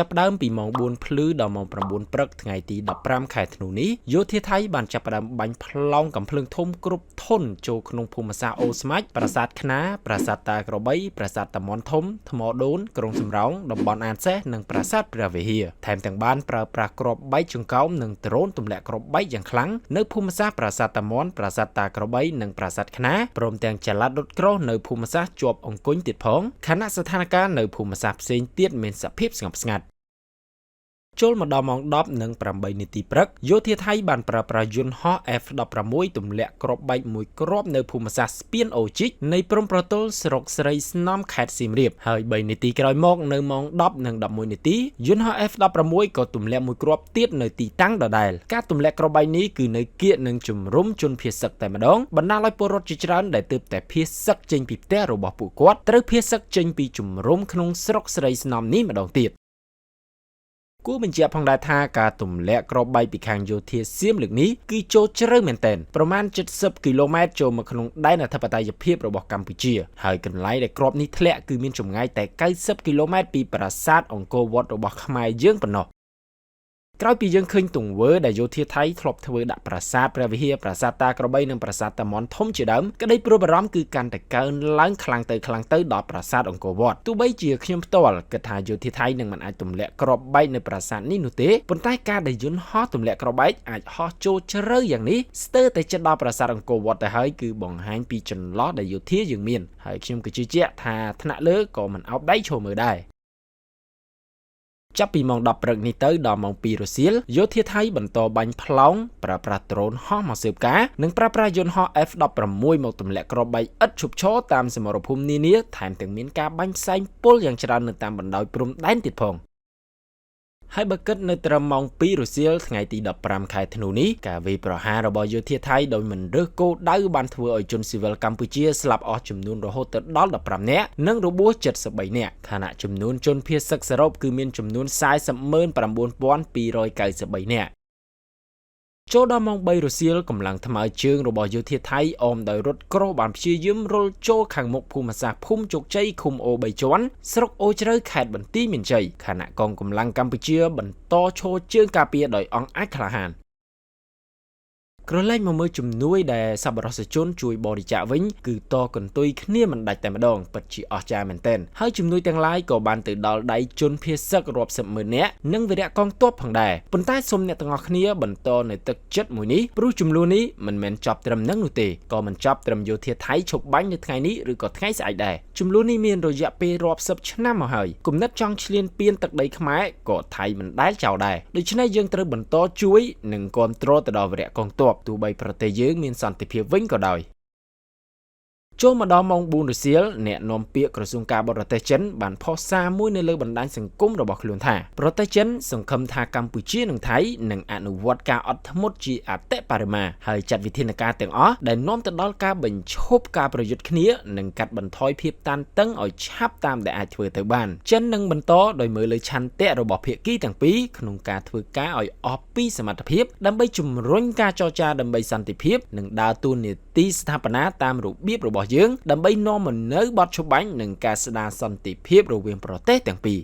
ចាប់ផ្ដើមពីម៉ោង 4 ភ្លឺដល់ម៉ោង 9 ព្រឹកថ្ងៃទី 15 ខែធ្នូនេះយោធាថៃបានចាប់ផ្ដើមបាញ់ប្លង់កាំភ្លើងធំគ្រប់ធនចូលក្នុងភូមិសាស្ត្រអូស្មាច់ប្រាសាទខ្នាប្រាសាទតាក្របីប្រាសាទតាមាន់ធំថ្មដូនក្រុងសំរោងតំបន់អានសេះនិងប្រាសាទព្រះវិហារថែមទាំងបានប្រើប្រាស់គ្រាប់បែកចង្កោមនិងដ្រូនទម្លាក់គ្រាប់បែកយ៉ាងខ្លាំងនៅភូមិសាស្ត្រប្រាសាទតាមាន់ប្រាសាទតាក្របីនិងប្រាសាទខ្នាព្រមទាំងចល័តដុតក្រោះនៅភូមិសាស្ត្រជាប់អង្គុញទៀតផងខណៈស្ថានភាពនៅភូមិសាស្ត្រផ្សេងទៀតមានសភាពស្ងប់ស្ងាត់ចូលមកដល់ម៉ោង 10:08 នាទីព្រឹកយោធាថៃបានប្រើប្រាស់យន្តហោះ F-16 ទម្លាក់គ្រាប់បែកមួយគ្រាប់នៅភូមិសាស្ត្រស្ពានអូជីកនៃព្រំប្រទល់ស្រុកស្រីស្នំខេត្តសៀមរាបហើយ3នាទីក្រោយមកនៅម៉ោង 10:11 នាទីយន្តហោះ F-16 ក៏ទម្លាក់មួយគ្រាប់ទៀតនៅទីតាំងដដែលការទម្លាក់គ្រាប់បែកនេះគឺនៅគៀកនឹងជំរុំជនភៀសសឹកតែម្ដងបណ្ដាលឲ្យពលរដ្ឋជាច្រើនដែលទើបតែភៀសសឹកចេញពីផ្ទះរបស់ពួកគាត់ត្រូវភៀសសឹកចេញពីជំរុំក្នុងស្រុកស្រីស្នំនេះម្ដងទៀតគួរបញ្ជាក់ផងដែរថាការទម្លាក់គ្រាប់បែកពីខាងយោធាសៀមលើកនេះគឺចូលជ្រៅមែនទែនប្រមាណ70គីឡូម៉ែត្រចូលមកក្នុងដែនអធិបតេយ្យភាពរបស់កម្ពុជាហើយកន្លែងដែលគ្រាប់នេះធ្លាក់គឺមានចម្ងាយតែ90គីឡូម៉ែត្រពីប្រាសាទអង្គរវត្តរបស់ខ្មែរយើងប៉ុណ្ណោះក្រោយពីយើងឃើញទង្វើដែលយោធាថៃធ្លាប់ធ្វើដាក់ប្រាសាទព្រះវិហារប្រាសាទតាក្របីនិងប្រាសាទតាមាន់ធំជាដើមក្តីព្រួយបារម្ភគឺកាន់តែកើនឡើងខ្លាំងទៅដល់ប្រាសាទអង្គរវត្តទោះបីជាខ្ញុំផ្ទាល់គិតថាយោធាថៃនឹងមិនអាចទម្លាក់គ្រាប់បែកនៅប្រាសាទនេះនោះទេប៉ុន្តែការដែលយន្តហោះទម្លាក់គ្រាប់បែកអាចហោះចូលជ្រៅយ៉ាងនេះស្ទើរតែជិតដល់ប្រាសាទអង្គរវត្តទៅហើយគឺបង្ហាញពីចន្លោះដែលយោធាយើងមានហើយខ្ញុំក៏ជឿជាក់ថាថ្នាក់លើក៏មិនអោបដៃឈរមើលដែរចាប់ពីម៉ោង 10 ព្រឹកនេះទៅដល់ម៉ោង 2 រសៀលយោធាថៃបន្តបាញ់ប្លង់ប្រើប្រាស់ដ្រូនហោះមកស៊ើបការនិងប្រើប្រាស់យន្តហោះ F-16 មកទម្លាក់គ្រាប់បែកឥតឈប់ឈរតាមសមរភូមិនានាថែមទាំងមានការបាញ់ផ្សែងពុលយ៉ាងច្រើននៅតាមបណ្ដោយព្រំដែនទៀតផងហើយបើគិតនៅត្រឹមម៉ោង 2 រសៀលថ្ងៃទី 15 ខែធ្នូនេះការវាយប្រហាររបស់យោធាថៃដោយមិនរើសគោលដៅបានធ្វើឲ្យជនស៊ីវិលកម្ពុជាស្លាប់អស់ចំនួនរហូតទៅដល់15នាក់និងរបួស73នាក់ខណៈចំនួនជនភៀសសឹកសរុបគឺមានចំនួន 49293 នាក់ចូលដល់ម៉ោង 3 រសៀលកម្លាំងថ្មើរជើងរបស់យោធាថៃអមដោយរថក្រោះបានព្យាយាមរុលចូលខាងមុខភូមិសាស្ត្រភូមិជោគជ័យឃុំអូ3ជាន់ស្រុកអូជ្រៅខេត្តបន្ទាយមានជ័យខណៈកងកម្លាំងកម្ពុជាបន្តឈរជើងការពារដោយអង្គអាចក្លាហានក្រឡេកមកមើលជំនួយដែលសប្បុរសជនជួយបរិច្ចាគវិញគឺតកន្ទុយគ្នាមិនដាច់តែម្ដងពិតជាអស្ចារ្យមែនទែនហើយជំនួយទាំងឡាយក៏បានទៅដល់ដៃជនភៀសសឹករាប់សិបម៉ឺននាក់និងវីរៈកងទ័ពផងដែរប៉ុន្តែសូមអ្នកទាំងអស់គ្នាបន្តនៅទឹកចិត្តមួយនេះព្រោះចំនួននេះមិនមែនចប់ត្រឹមនឹងនោះទេក៏មិនចប់ត្រឹមយោធាថៃឈប់បាញ់នៅថ្ងៃនេះឬក៏ថ្ងៃស្អែកដែរចំនួននេះមានរយៈពេលរាប់សិបឆ្នាំមកហើយគំនិតចង់ឈ្លានពានទឹកដីខ្មែរក៏ថៃមិនដែលចោលដែរដូច្នេះយើងត្រូវបន្តជួយនិងគ្រប់គ្រងទៅដល់វីរៈកងទ័ពទោះបីប្រទេសយើងមានសន្តិភាពវិញក៏ដោយចូលមកដល់ម៉ោង 4 រសៀលអ្នកនាំពាក្យក្រសួងការបរទេសចិនបានផុសសារមួយនៅលើបណ្ដាញសង្គមរបស់ខ្លួនថាប្រទេសចិនសង្ឃឹមថាកម្ពុជានិងថៃនឹងអនុវត្តការអត់ធ្មត់ជាអតិបរមាហើយចាត់វិធានការទាំងអស់ដែលនាំទៅដល់ការបញ្ឈប់ការប្រយុទ្ធគ្នានិងកាត់បន្ថយភាពតានតឹងឲ្យឆាប់តាមដែលអាចធ្វើទៅបានចិននឹងបន្តដោយមើលលើឆន្ទៈរបស់ភាគីទាំងពីរក្នុងការធ្វើការឲ្យអស់ពីសមត្ថភាពដើម្បីជំរុញការចរចាដើម្បីសន្តិភាពនិងដើរតួនាទីស្ថាបនាតាមរបៀបរបស់យើងដើម្បីនាំមកនូវបទច្បាញ់និងការស្ដារសន្តិភាពរវាងប្រទេសទាំងពីរ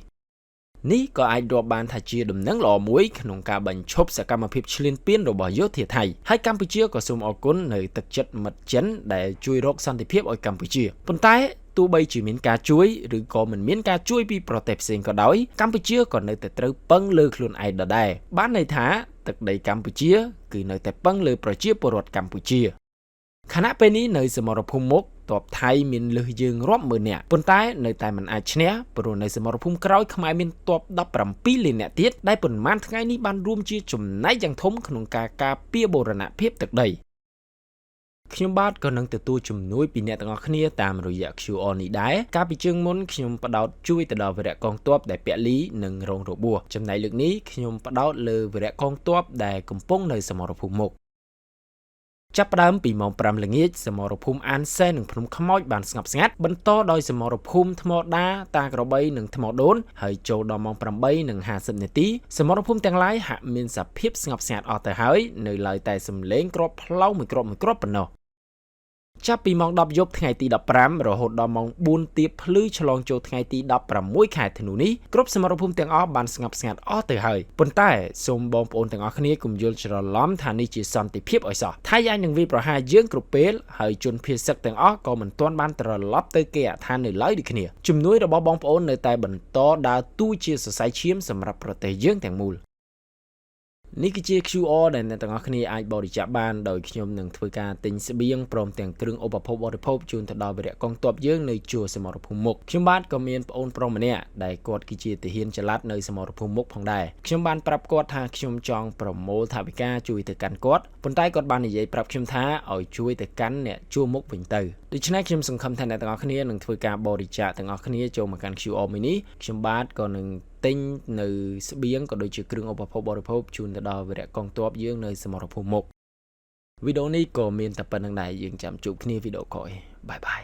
នេះក៏អាចរាប់បានថាជាដំណឹងល្អមួយក្នុងការបញ្ឈប់សកម្មភាពឈ្លានពានរបស់យោធាថៃហើយកម្ពុជាក៏សូមអរគុណនៅទឹកចិត្តមិត្តចិនដែលជួយរកសន្តិភាពឲ្យកម្ពុជាប៉ុន្តែទោះបីជាមានការជួយឬក៏មិនមានការជួយពីប្រទេសផ្សេងក៏ដោយកម្ពុជាក៏នៅតែត្រូវពឹងលើខ្លួនឯងដដែលបានន័យថាទឹកដីកម្ពុជាគឺនៅតែពឹងលើប្រជាពលរដ្ឋកម្ពុជាខណៈពេលនេះនៅសមរភូមិមុខទ័ពថៃមានលើសយើងរាប់ម៉ឺននាក់ប៉ុន្តែនៅតែមិនអាចឈ្នះព្រោះនៅសមរភូមិក្រោយខ្មែរមានទ័ព17លាននាក់ទៀតដែលប៉ុន្មានថ្ងៃនេះបានរួមជាចំណែកយ៉ាងធំក្នុងការការពារបូរណភាពទឹកដីខ្ញុំបាទក៏នឹងទទួលជំនួយពីអ្នកទាំងអស់គ្នាតាមរយៈ QR នេះដែរកាលពីជើងមុនខ្ញុំផ្ដោតជួយទៅដល់វីរៈកងទ័ពដែលពលីនិងរងរបួសចំណែកលើកនេះខ្ញុំផ្ដោតលើវីរៈកងទ័ពដែលកំពុងនៅសមរភូមិមុខចាប់ផ្ដើមពីម៉ោង 5 ល្ងាចសមរភូមិអានសេះនិងភ្នំខ្មោចបានស្ងប់ស្ងាត់បន្តដោយសមរភូមិថ្មដាតាក្របីនិងថ្មដូនហើយចូលដល់ម៉ោង 8:50 នាទីសមរភូមិទាំងឡាយហាក់មានសភាពស្ងប់ស្ងាត់អស់ទៅហើយនៅឡើយតែសំឡេងគ្រាប់ផ្លោងមួយគ្រាប់ប៉ុណ្ណោះ ចាប់ពីម៉ោង10យប់ថ្ងៃទី15រហូតដល់ម៉ោង4ទៀបភ្លឺឆ្លងចូលថ្ងៃទី16ខែធ្នូនេះគ្រប់សមរភូមិទាំងអស់បានស្ងប់ស្ងាត់អស់ទៅហើយប៉ុន្តែសូមបងប្អូនទាំងអស់គ្នាកុំយល់ច្រឡំថានេះជាសន្តិភាពឲ្យសោះថៃអាចនឹងវាយប្រហារយើងគ្រប់ពេលហើយជនភៀសសឹកទាំងអស់ក៏មិនទាន់បានត្រឡប់ទៅគេអឋាននៅឡើយដូចគ្នាជំនួយរបស់បងប្អូននៅតែបន្តដើរតួជាសរសៃឈាមសម្រាប់ប្រទេសយើងទាំងមូលនេះគឺជា QR ដែលអ្នកទាំងអស់គ្នាអាចបរិច្ចាគបានដោយខ្ញុំនឹងធ្វើការទិញស្បៀងព្រមទាំងគ្រឿងឧបភោគបរិភោគជូនទៅដល់វីរៈកងទ័ពយើងនៅជួរសមរភូមិមុខខ្ញុំបាទក៏មានប្អូនប្រុសម្នាក់ដែលគាត់គឺជាទាហានចល័តនៅសមរភូមិមុខផងដែរខ្ញុំបានប្រាប់គាត់ថាខ្ញុំចង់ប្រមូលថវិកាជួយទៅកាន់គាត់ប៉ុន្តែគាត់បាននិយាយប្រាប់ខ្ញុំថាឲ្យជួយទៅកាន់អ្នកជួរមុខវិញទៅដូច្នេះខ្ញុំសង្ឃឹមថាអ្នកទាំងអស់គ្នានឹងធ្វើការបរិច្ចាគទាំងអស់គ្នាចូលមកកាន់ QR មួយនេះខ្ញុំបាទក៏នឹងទិញនៅស្បៀងក៏ដូចជាគ្រឿងឧបភោគបរិភោគជូនទៅដល់វីរៈកងទ័ពយើងនៅសមរភូមិមុខវីដេអូនេះក៏មានតែប៉ុណ្្នឹងដែរយើងចាំជួបគ្នាវីដេអូក្រោយបាយបាយ